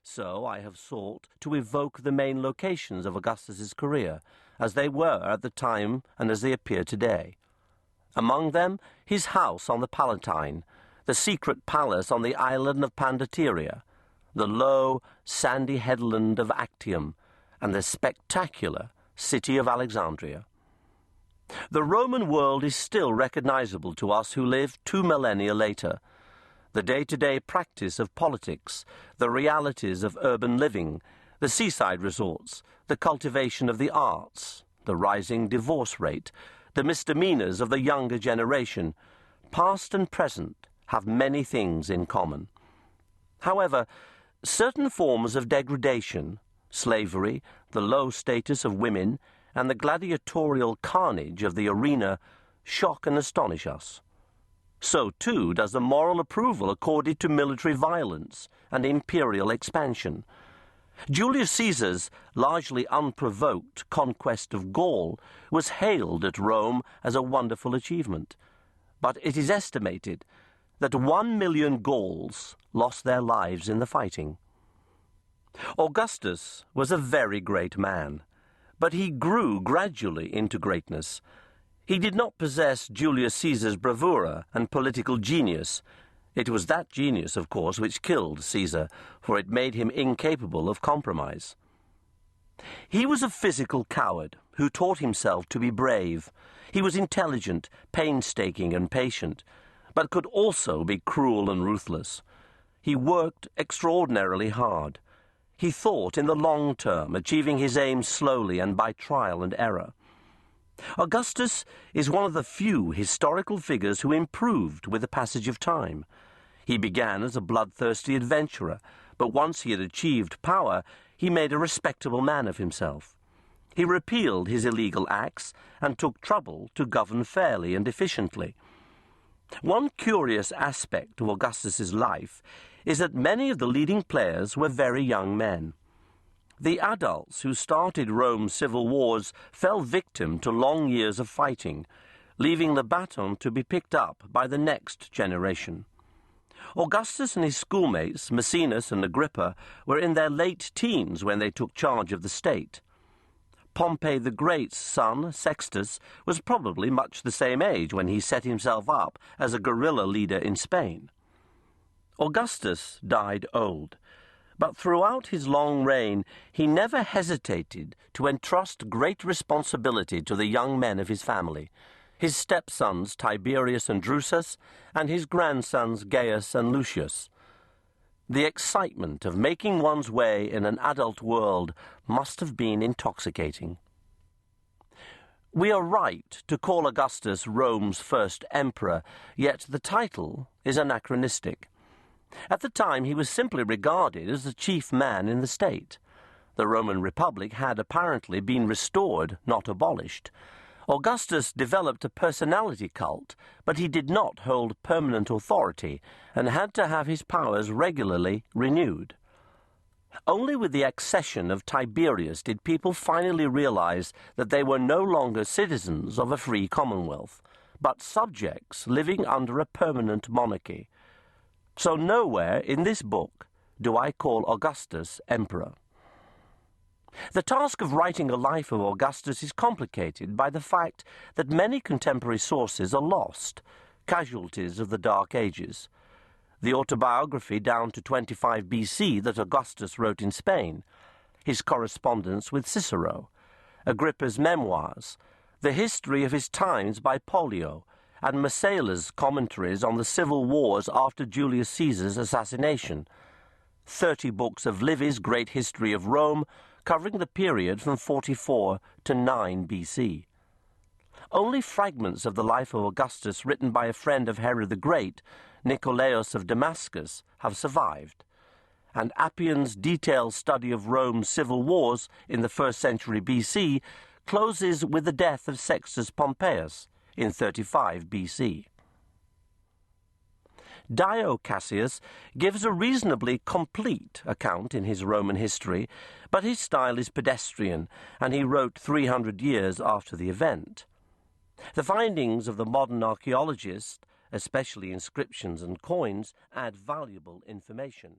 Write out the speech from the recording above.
So I have sought to evoke the main locations of Augustus's career, as they were at the time and as they appear today. Among them, his house on the Palatine, the secret palace on the island of Pandateria, the low, sandy headland of Actium, and the spectacular city of Alexandria. The Roman world is still recognizable to us who live 2 millennia later. The day-to-day practice of politics, the realities of urban living, the seaside resorts, the cultivation of the arts, the rising divorce rate, the misdemeanors of the younger generation, past and present, have many things in common. However, certain forms of degradation, slavery, the low status of women, and the gladiatorial carnage of the arena shock and astonish us. So, too, does the moral approval accorded to military violence and imperial expansion. Julius Caesar's largely unprovoked conquest of Gaul was hailed at Rome as a wonderful achievement, but it is estimated that 1 million Gauls lost their lives in the fighting. Augustus was a very great man, but he grew gradually into greatness. He did not possess Julius Caesar's bravura and political genius. It was that genius, of course, which killed Caesar, for it made him incapable of compromise. He was a physical coward who taught himself to be brave. He was intelligent, painstaking, and patient, but could also be cruel and ruthless. He worked extraordinarily hard. He thought in the long term, achieving his aims slowly and by trial and error. Augustus is one of the few historical figures who improved with the passage of time. He began as a bloodthirsty adventurer, but once he had achieved power, he made a respectable man of himself. He repealed his illegal acts and took trouble to govern fairly and efficiently. One curious aspect of Augustus's life is that many of the leading players were very young men. The adults who started Rome's civil wars fell victim to long years of fighting, leaving the baton to be picked up by the next generation. Augustus and his schoolmates, Maecenas and Agrippa, were in their late teens when they took charge of the state. Pompey the Great's son, Sextus, was probably much the same age when he set himself up as a guerrilla leader in Spain. Augustus died old, but throughout his long reign he never hesitated to entrust great responsibility to the young men of his family, his stepsons Tiberius and Drusus, and his grandsons Gaius and Lucius. The excitement of making one's way in an adult world must have been intoxicating. We are right to call Augustus Rome's first emperor, yet the title is anachronistic. At the time, he was simply regarded as the chief man in the state. The Roman Republic had apparently been restored, not abolished. Augustus developed a personality cult, but he did not hold permanent authority and had to have his powers regularly renewed. Only with the accession of Tiberius did people finally realize that they were no longer citizens of a free commonwealth, but subjects living under a permanent monarchy. So nowhere in this book do I call Augustus emperor. The task of writing a life of Augustus is complicated by the fact that many contemporary sources are lost, casualties of the Dark Ages. The autobiography down to 25 BC that Augustus wrote in Spain, his correspondence with Cicero, Agrippa's memoirs, the history of his times by Pollio, and Messala's commentaries on the civil wars after Julius Caesar's assassination, 30 books of Livy's Great History of Rome, covering the period from 44 to 9 BC. Only fragments of the life of Augustus written by a friend of Herod the Great, Nicolaus of Damascus, have survived, and Appian's detailed study of Rome's civil wars in the 1st century BC closes with the death of Sextus Pompeius in 35 BC. Dio Cassius gives a reasonably complete account in his Roman history, but his style is pedestrian, and he wrote 300 years after the event. The findings of the modern archaeologist, especially inscriptions and coins, add valuable information.